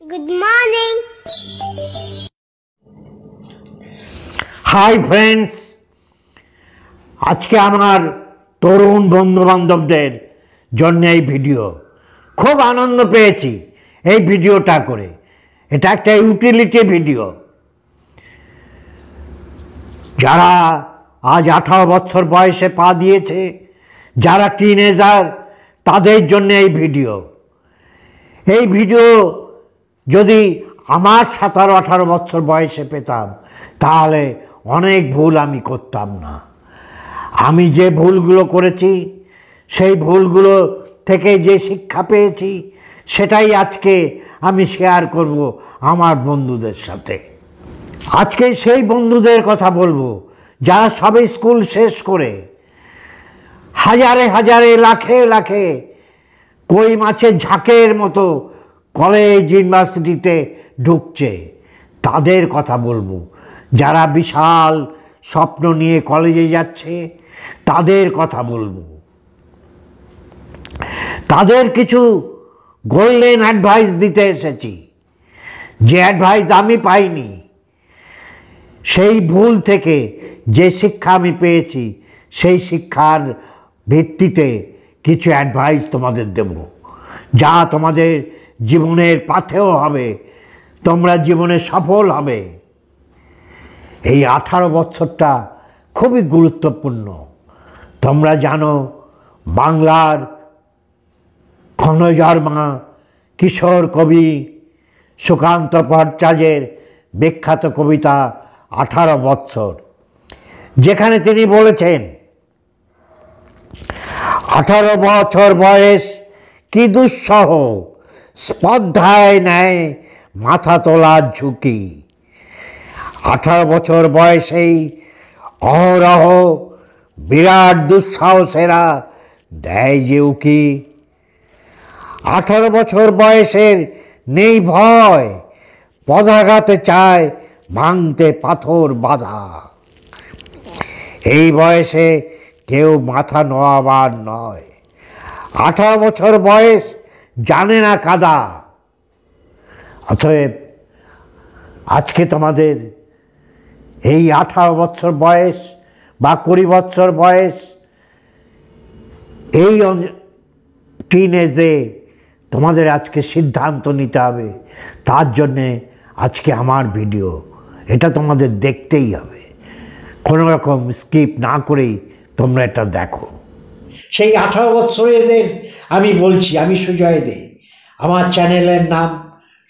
Good morning. Hi friends, আজকে আমার তরুণ বন্ধুবান্ধবদের জন্য এই ভিডিও খুব আনন্দ পেয়েছি। এই ভিডিওটা করে এটা একটা ইউটিলিটি ভিডিও। যারা আজ 18 বছর বয়সে পা দিয়েছে, যারা টিনেজার, তাদের জন্য এই ভিডিও। এই ভিডিও যদি আমার 17-18 বছর বয়সে পেতাম তাহলে অনেক ভুল আমি করতাম না। আমি যে ভুলগুলো করেছি, সেই ভুলগুলো থেকে যে শিক্ষা পেয়েছি, সেটাই আজকে আমি শেয়ার করব আমার বন্ধুদের সাথে। আজকে সেই বন্ধুদের কথা বলবো যারা সবে স্কুল শেষ করে হাজারে হাজারে লাখে লাখে কই মাছের ঝাঁকের মতো কলেজ ইউনিভার্সিটিতে ঢুকছে। তাদের কথা বলবো। যারা বিশাল স্বপ্ন নিয়ে কলেজে যাচ্ছে, তাদের কথা বলবো। তাদের কিছু গোল্ডেন অ্যাডভাইস দিতে এসেছি, যে অ্যাডভাইস আমি পাইনি। সেই ভুল থেকে যে শিক্ষা আমি পেয়েছি, সেই শিক্ষার ভিত্তিতে কিছু অ্যাডভাইস তোমাদের দেব, যা তোমাদের জীবনের পাথেয় হবে, তোমরা জীবনে সফল হবে। এই 18 বছরটা খুবই গুরুত্বপূর্ণ। তোমরা জানো, বাংলার ক্ষণজর্মা কিশোর কবি সুকান্ত ভট্টাচার্যের বিখ্যাত কবিতা 18 বছর, যেখানে তিনি বলেছেন, 18 বছর বয়স কি দুঃসহ, স্পর্ধায় নেয় মাথা তোলার ঝুঁকি। 18 বছর বয়সেই অহরহ বিরাট দুঃসাহসেরা দেয় যে উকি। 18 বছর বয়সের নেই ভয়, পদাঘাতে চায় ভাঙতে পাথর বাঁধা। এই বয়সে কেউ মাথা নোয়াবার নয়। 18 বছর বয়স জানে না কাদা। অতএব আজকে তোমাদের এই 18 বছর বয়স বা 20 বছর বয়স, এই টিনেজে তোমাদের আজকে সিদ্ধান্ত নিতে হবে। তার জন্যে আজকে আমার ভিডিও, এটা তোমাদের দেখতেই হবে। কোনো রকম স্কিপ না করেই তোমরা এটা দেখো। সেই 18 বছরেদের আমি বলছি, আমি সুজয় দে। আমার চ্যানেলের নাম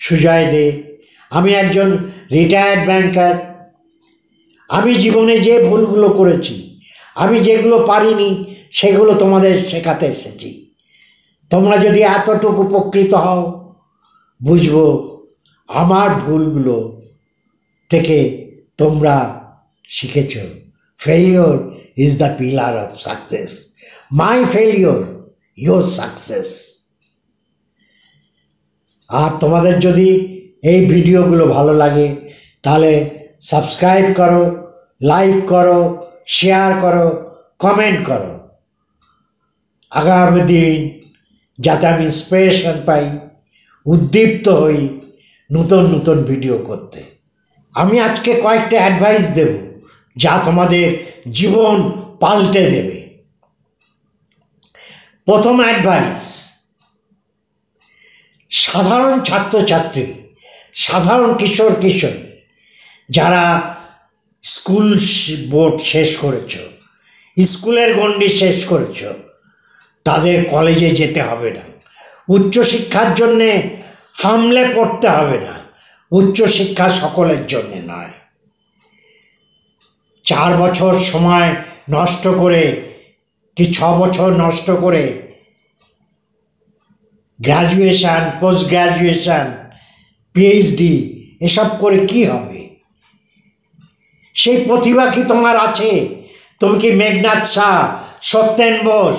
সুজয় দে। আমি একজন রিটায়ার্ড ব্যাংকার। আমি জীবনে যে ভুলগুলো করেছি, আমি যেগুলো পারিনি, সেগুলো তোমাদের শেখাতে এসেছি। তোমরা যদি এতটুকু উপকৃত হও, বুঝবো আমার ভুলগুলো থেকে তোমরা শিখেছ। Failure is the pillar of success. My failure, your success. আর তোমাদের যদি এই ভিডিওগুলো ভালো লাগে, তাহলে সাবস্ক্রাইব করো, লাইক করো, শেয়ার করো, কমেন্ট করো। আগামী দিন যাতে আমি ইন্সপিরেশন পাই, উদ্দীপ্ত হই নতুন নতুন ভিডিও করতে। আমি আজকে কয়েকটা অ্যাডভাইস দেব, যা তোমাদের জীবন পাল্টে দেবে। প্রথম অ্যাডভাইস, সাধারণ ছাত্রছাত্রী, সাধারণ কিশোর কিশোরী, যারা স্কুল বোর্ড শেষ করেছ, স্কুলের গণ্ডি শেষ করেছ, তাদের কলেজে যেতে হবে না। উচ্চশিক্ষার জন্যে হামলে পড়তে হবে না। উচ্চশিক্ষা সকলের জন্যে নয়। 4 বছর সময় নষ্ট করে কি 6 বছর নষ্ট করে গ্র্যাজুয়েশান, পোস্ট গ্র্যাজুয়েশান, পিএইচডি এসব করে কি হবে? সেই প্রতিভা কি তোমার আছে? তুমি কি মেঘনাদ শাহ, সত্যেন বোস,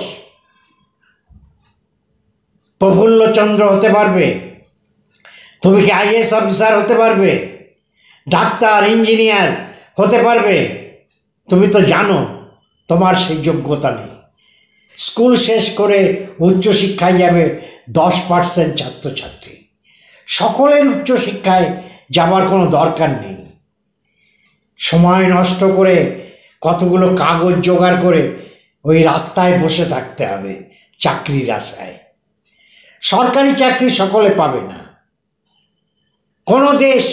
প্রফুল্লচন্দ্র হতে পারবে? তুমি কি আইএএস অফিসার হতে পারবে? ডাক্তার, ইঞ্জিনিয়ার হতে পারবে? তুমি তো জানো তোমার সেই যোগ্যতা নেই। স্কুল শেষ করে উচ্চশিক্ষায় যাবে 10% ছাত্রছাত্রী। সকলের উচ্চশিক্ষায় যাবার কোনো দরকার নেই। সময় নষ্ট করে কতগুলো কাগজ জোগাড় করে ওই রাস্তায় বসে থাকতে হবে চাকরির আশায়। সরকারি চাকরি সকলে পাবে না। কোনো দেশ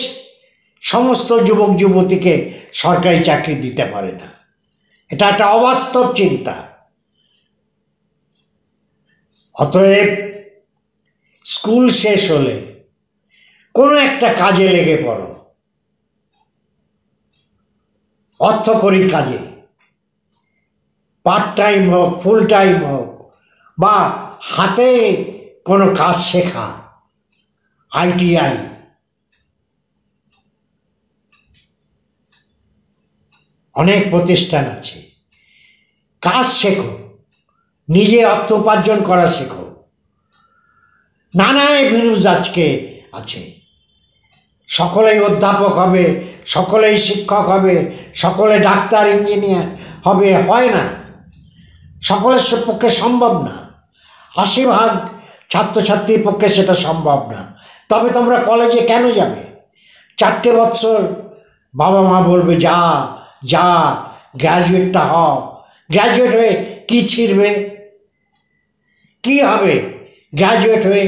সমস্ত যুবক যুবতীকে সরকারি চাকরি দিতে পারে না। এটা একটা অবাস্তব চিন্তা। অতএব স্কুল শেষ হলে কোনো একটা কাজে লেগে পড়ো, অর্থকরী কাজে, পার্ট টাইম হোক, ফুল টাইম হোক, বা হাতে কোনো কাজ শেখা, ITI। অনেক প্রতিষ্ঠান আছে। কাজ শেখো, নিজে অর্থ উপার্জন করা শেখো। নানা এভিনিউজ আজকে আছে। সকলেই অধ্যাপক হবে, সকলেই শিক্ষক হবে, সকলে ডাক্তার ইঞ্জিনিয়ার হবে, হয় না। সকলের পক্ষে সম্ভব না। 80% ছাত্রছাত্রীর পক্ষে সেটা সম্ভব না। তবে তোমরা কলেজে কেন যাবে? 4টে বছর বাবা মা বলবে যা যা গ্র্যাজুয়েটটা হ। গ্র্যাজুয়েট হয়ে কি ছিড়বে? কি হবে গ্র্যাজুয়েট হয়ে?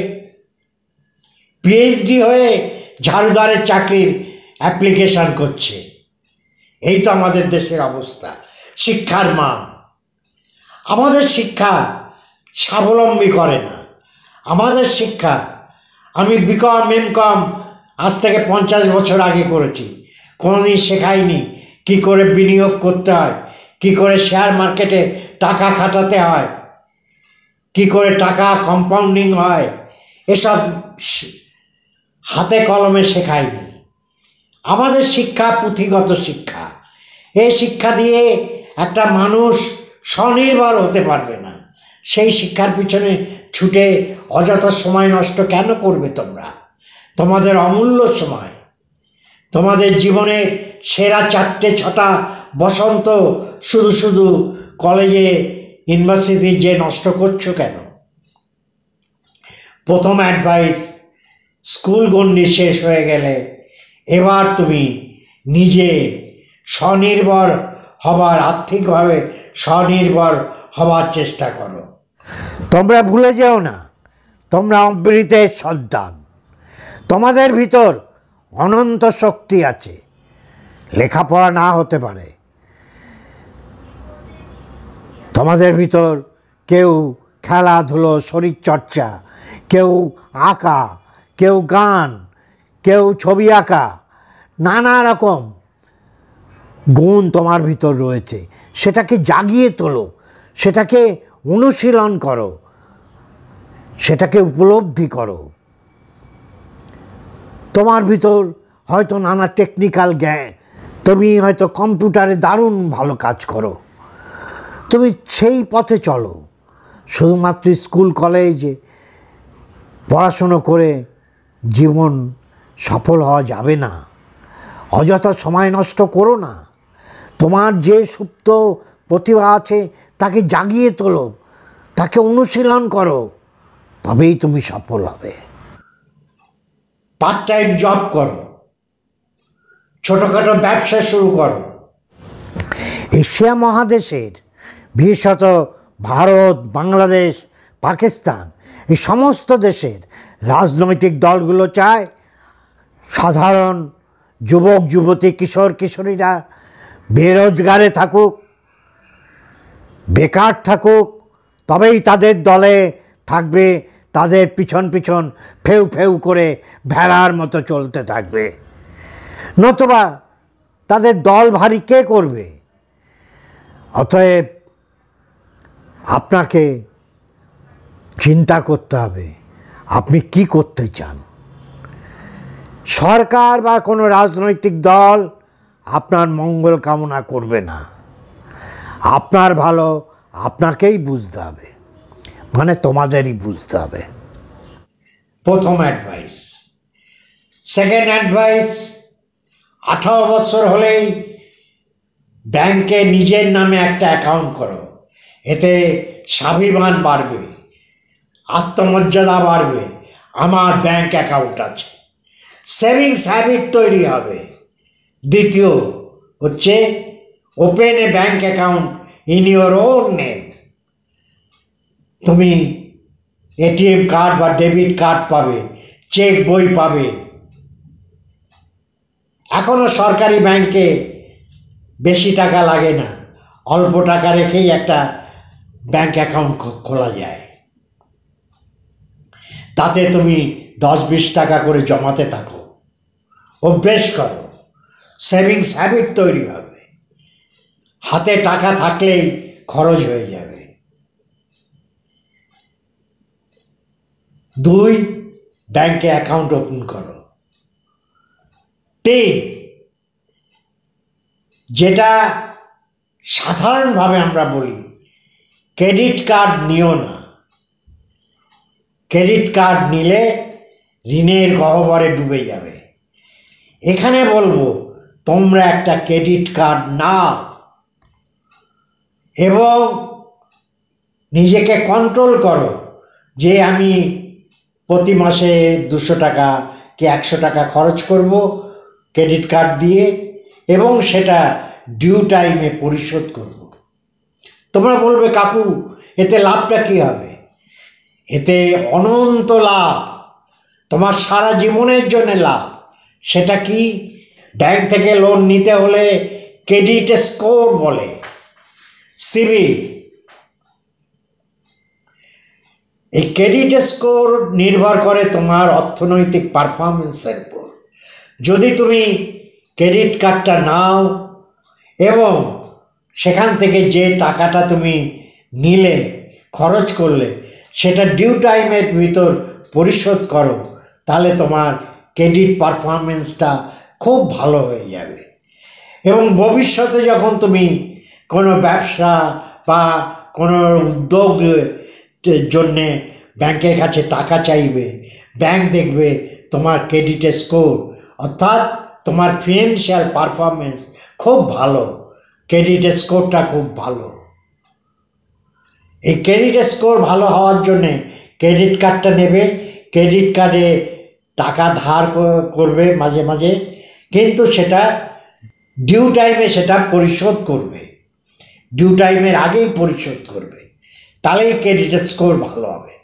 PhD হয়ে ঝাড়ুদারের চাকরির অ্যাপ্লিকেশান করছে। এই তো আমাদের দেশের অবস্থা, শিক্ষার মান। আমাদের শিক্ষা স্বাবলম্বী করে না। আমাদের শিক্ষা, আমি BCom MCom আজ থেকে 50 বছর আগে করেছি, কোনোদিন শেখায়নি কি করে বিনিয়োগ করতে হয়, কি করে শেয়ার মার্কেটে টাকা খাটাতে হয়, কি করে টাকা কম্পাউন্ডিং হয়, এসব হাতে কলমে শেখায়নি। আমাদের শিক্ষা পুঁথিগত শিক্ষা। এই শিক্ষা দিয়ে একটা মানুষ স্বনির্ভর হতে পারবে না। সেই শিক্ষার পিছনে ছুটে অযথা সময় নষ্ট কেন করবে তোমরা? তোমাদের অমূল্য সময়, তোমাদের জীবনের সেরা 4-6টা বসন্ত শুধু শুধু কলেজে ইউনিভার্সিটি যে নষ্ট করছো কেন? প্রথম অ্যাডভাইস, স্কুল গণ্ডি শেষ হয়ে গেলে এবার তুমি নিজে স্বনির্ভর হবার, আর্থিকভাবে স্বনির্ভর হবার চেষ্টা করো। তোমরা ভুলে যেও না, তোমরা অমৃতের সন্তান। তোমাদের ভিতর অনন্ত শক্তি আছে। লেখাপড়া না হতে পারে, তোমাদের ভিতর কেউ খেলাধুলো, শরীরচর্চা, কেউ আঁকা, কেউ গান, কেউ ছবি আঁকা, নানা রকম গুণ তোমার ভিতর রয়েছে। সেটাকে জাগিয়ে তোলো, সেটাকে অনুশীলন করো, সেটাকে উপলব্ধি করো। তোমার ভিতর হয়তো নানা টেকনিক্যাল জ্ঞান, তুমি হয়তো কম্পিউটারে দারুণ ভালো কাজ করো, তুমি সেই পথে চলো। শুধুমাত্র স্কুল কলেজে পড়াশুনো করে জীবন সফল হওয়া যাবে না। অযথা সময় নষ্ট করো না। তোমার যে সুপ্ত প্রতিভা আছে তাকে জাগিয়ে তোলো, তাকে অনুশীলন করো, তবেই তুমি সফল হবে। পার্ট টাইম জব করো, ছোটোখাটো ব্যবসা শুরু করো। এশিয়া মহাদেশের, বিশেষত ভারত, বাংলাদেশ, পাকিস্তান, এই সমস্ত দেশের রাজনৈতিক দলগুলো চায় সাধারণ যুবক যুবতী, কিশোর কিশোরীরা বেরোজগারে থাকুক, বেকার থাকুক, তবেই তাদের দলে থাকবে, তাদের পিছন পিছন ফেউ ফেউ করে ভেড়ার মতো চলতে থাকবে। নতুবা তাদের দল ভারী কে করবে? অতএব আপনাকে চিন্তা করতে হবে আপনি কি করতে চান। সরকার বা কোনো রাজনৈতিক দল আপনার মঙ্গল কামনা করবে না। আপনার ভালো আপনাকেই বুঝতে হবে, মানে তোমাদেরই বুঝতে হবে। প্রথম অ্যাডভাইস। সেকেন্ড অ্যাডভাইস, 18 বছর হলেই ব্যাংকে নিজের নামে একটা অ্যাকাউন্ট করো। এতে স্বাভিমান বাড়বে, আত্মমর্যাদা বাড়বে। আমার ব্যাংক অ্যাকাউন্ট আছে। সেভিংস হ্যাবিট তৈরি হবে। দ্বিতীয় হচ্ছে open A bank account in your own name. তুমি এটিএম কার্ড বা ডেবিট কার্ড পাবে, চেক বই পাবে। এখনও সরকারি ব্যাংকে বেশি টাকা লাগে না, অল্প টাকা রেখেই একটা ব্যাংক অ্যাকাউন্ট খোলা যায়। তাতে তুমি 10-20 টাকা করে জমাতে থাকো, অভ্যেস করো, সেভিংস হ্যাবিট তৈরি হবে। হাতে টাকা থাকলেই খরচ হয়ে যাবে। 2, ব্যাংকে অ্যাকাউন্ট ওপেন করো। 3, যেটা সাধারণভাবে আমরা বলি, ক্রেডিট কার্ড নিও না। ক্রেডিট কার্ড নিলে ঋণের গহ্বরে ডুবে যাবে। এখানে বলবো তোমরা একটা ক্রেডিট কার্ড নাও এবং নিজেকে কন্ট্রোল করো যে আমি প্রতি মাসে 200 টাকা কি 100 টাকা খরচ করব ক্রেডিট কার্ড দিয়ে, এবং সেটা ডিউ টাইমে পরিশোধ করব। তোমরা বলবে কাকু এতে লাভটা কী হবে? এতে অনন্ত লাভ, তোমার সারা জীবনের জন্য লাভ। সেটা কি? ব্যাংক থেকে লোন নিতে হলে ক্রেডিট স্কোর বলে, সিবিল। এই ক্রেডিট স্কোর নির্ভর করে তোমার অর্থনৈতিক পারফরমেন্সের উপর। যদি তুমি ক্রেডিট কার্ডটা নাও এবং সেখান থেকে যে টাকাটা তুমি নিলে, খরচ করলে, সেটা ডিউ টাইমের ভিতর পরিশোধ করো, তাহলে তোমার ক্রেডিট পারফরমেন্সটা খুব ভালো হয়ে যাবে। এবং ভবিষ্যতে যখন তুমি কোনো ব্যবসা বা কোনো উদ্যোগের জন্যে ব্যাংকের কাছে টাকা চাইবে, ব্যাংক দেখবে তোমার ক্রেডিট স্কোর অর্থাৎ তোমার ফিনান্সিয়াল পারফরমেন্স খুব ভালো, ক্রেডিট স্কোরটা খুব ভালো। এই ক্রেডিট স্কোর ভালো হওয়ার জন্যে ক্রেডিট কার্ডটা নেবে, ক্রেডিট কার্ডে টাকা ধার করবে মাঝে মাঝে, কিন্তু সেটা ডিউ টাইমে সেটা পরিশোধ করবে, ডিউ টাইমের আগেই পরিশোধ করবে। তাহলেই ক্রেডিট স্কোর ভালো হবে।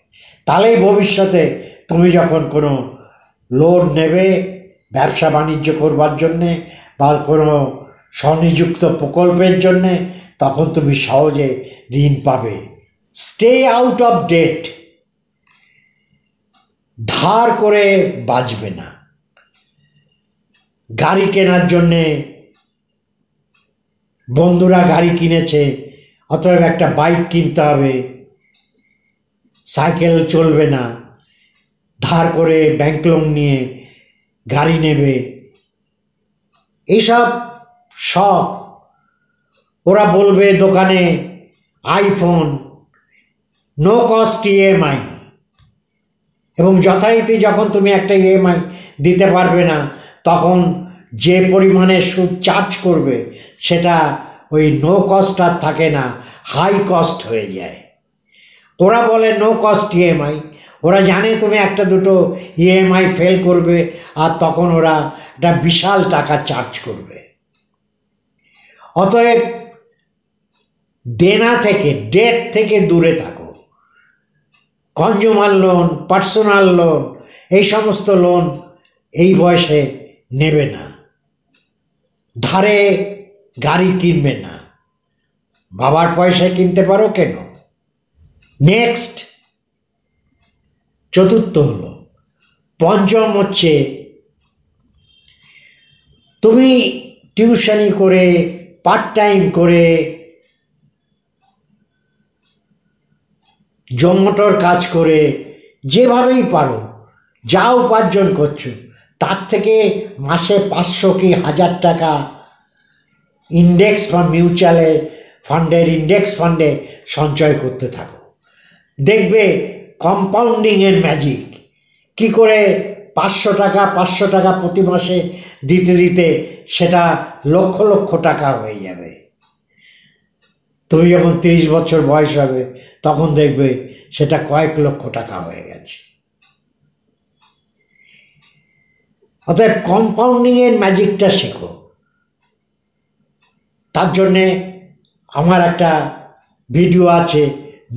তাহলেই ভবিষ্যতে তুমি যখন কোনো লোন নেবে ব্যবসা বাণিজ্য করবার জন্যে বা কোনো স্বনিযুক্ত প্রকল্পের জন্যে, তখন তুমি সহজে ঋণ পাবে। স্টে আউট অফ ডেট, ধার করে বাঁচবে না। গাড়ি কেনার জন্যে বন্ধুরা গাড়ি কিনেছে, অতএব একটা বাইক কিনতে হবে, সাইকেল চলবে না, ধার করে ব্যাংক লোন নিয়ে গাড়ি নেবে। এইসব শখ। ওরা বলবে দোকানে আইফোন, নো কস্ট ইএমআই, এবং যথারীতি যখন তুমি একটা ইএমআই দিতে পারবে না, তখন যে পরিমাণে সুদ চার্জ করবে সেটা ওই নো কস্ট আর থাকে না, হাই কস্ট হয়ে যায়। ওরা বলে নো কস্ট ইএমআই, ওরা জানে তুমি একটা দুটো ইএমআই ফেল করবে আর তখন ওরা একটা বিশাল টাকা চার্জ করবে। অতএব দেনা থেকে, ডেট থেকে দূরে থাকো। কনজিউমার লোন, পার্সোনাল লোন, এই সমস্ত লোন এই বয়সে নেবে না। ধারে গাড়ি কিনবে না, বাবার পয়সায় কিনতে পারো কেন? নেক্সট, চতুর্থ হলো, পঞ্চম হচ্ছে তুমি টিউশনি করে, পার্ট টাইম করে, জোম্যাটোর কাজ করে, যেভাবেই পারো যা উপার্জন করছো তার থেকে মাসে 500 কি 1000 টাকা ইন্ডেক্স বা মিউচুয়ালের ফান্ডের ইন্ডেক্স ফান্ডে সঞ্চয় করতে থাকো। দেখবে কম্পাউন্ডিংয়ের ম্যাজিক, কি করে 500 টাকা প্রতি মাসে দিতে দিতে সেটা লক্ষ লক্ষ টাকা হয়ে যাবে। তুমি যখন 30 বছর বয়স হবে তখন দেখবে সেটা কয়েক লক্ষ টাকা হয়ে গেছে। অতএব কম্পাউন্ডিংয়ের ম্যাজিকটা শেখো। তার জন্যে আমার একটা ভিডিও আছে,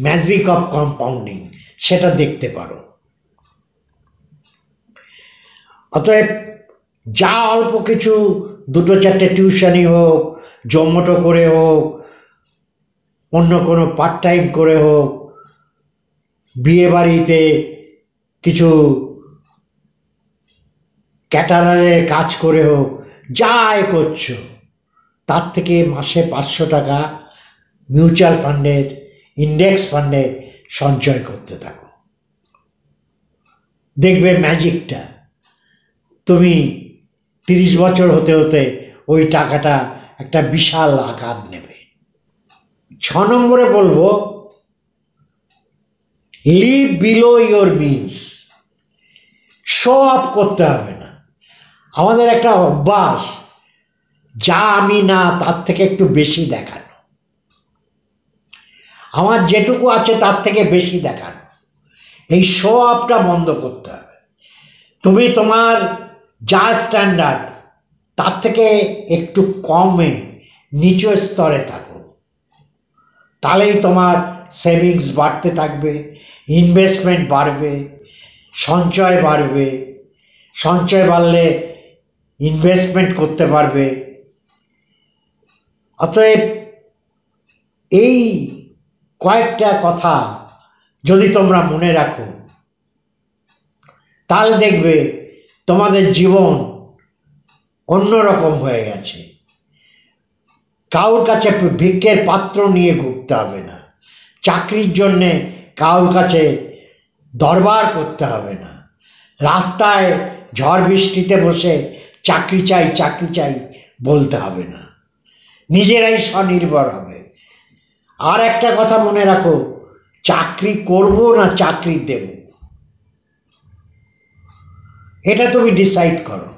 ম্যাজিক অফ কম্পাউন্ডিং, সেটা দেখতে পারো। অতএব যা অল্প কিছু, দুটো চারটে টিউশনি হোক, জোম্যাটো করে হোক, অন্য কোনো পার্ট টাইম করে হোক, বিয়ে বাড়িতে কিছু ক্যাটারারের কাজ করে হোক, যা আয় করছো তার থেকে মাসে 500 টাকা মিউচুয়াল ফান্ডের, ইন্ডেক্স ফান্ডে সঞ্চয় করতে থাকো। দেখবে ম্যাজিকটা, তুমি 30 বছর হতে হতে ওই টাকাটা একটা বিশাল আকার নেবে। 6 নম্বরে বলবো, live below your means. Show off করতে হবে না। আমাদের একটা অভ্যাস, যা আমি না তার থেকে একটু বেশি দেখানো, আমার যেটুকু আছে তার থেকে বেশি দেখানো। এই শো অফটা বন্ধ করতে হবে। তুমি তোমার যা স্ট্যান্ডার্ড তার থেকে একটু কমে নিচু স্তরে থাকো, তাহলেই তোমার সেভিংস বাড়তে থাকবে, ইনভেস্টমেন্ট বাড়বে, সঞ্চয় বাড়বে। সঞ্চয় বাড়লে ইনভেস্টমেন্ট করতে পারবে। অতএব এই কয়েকটা কথা যদি তোমরা মনে রাখো, তাহলে দেখবে তোমাদের জীবন অন্যরকম হয়ে গেছে। কারোর কাছে ভিক্ষের পাত্র নিয়ে ঘুরতে হবে না, চাকরির জন্যে কারোর কাছে দরবার করতে হবে না, রাস্তায় ঝড় বৃষ্টিতে বসে চাকরি চাই চাকরি চাই বলতে হবে না, নিজেরাই স্বনির্ভর হবে। আর একটা কথা মনে রাখো, চাকরি করব না চাকরি দেব, এটা তুমি ডিসাইড করো।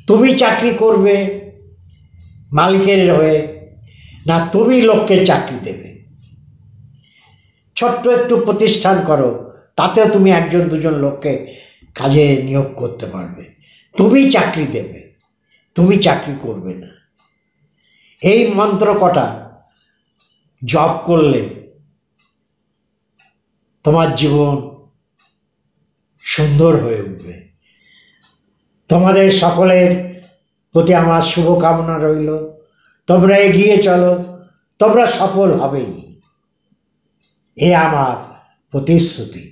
তুমি চাকরি করবে মালিকের হয়ে, না তুমি লোককে চাকরি দেবে। ছোট্ট একটু প্রতিষ্ঠান করো, তাতেও তুমি 1-2 লোককে কাজে নিয়োগ করতে পারবে। তুমি চাকরি দেবে, তুমি চাকরি করবে না। এই মন্ত্র কটা জপ করলে তোমার জীবন সুন্দর হয়ে উঠবে। তোমাদের সকলের প্রতি আমার শুভকামনা রইল। তোমরা এগিয়ে চলো, তোমরা সফল হবেই, এ আমার প্রতিশ্রুতি।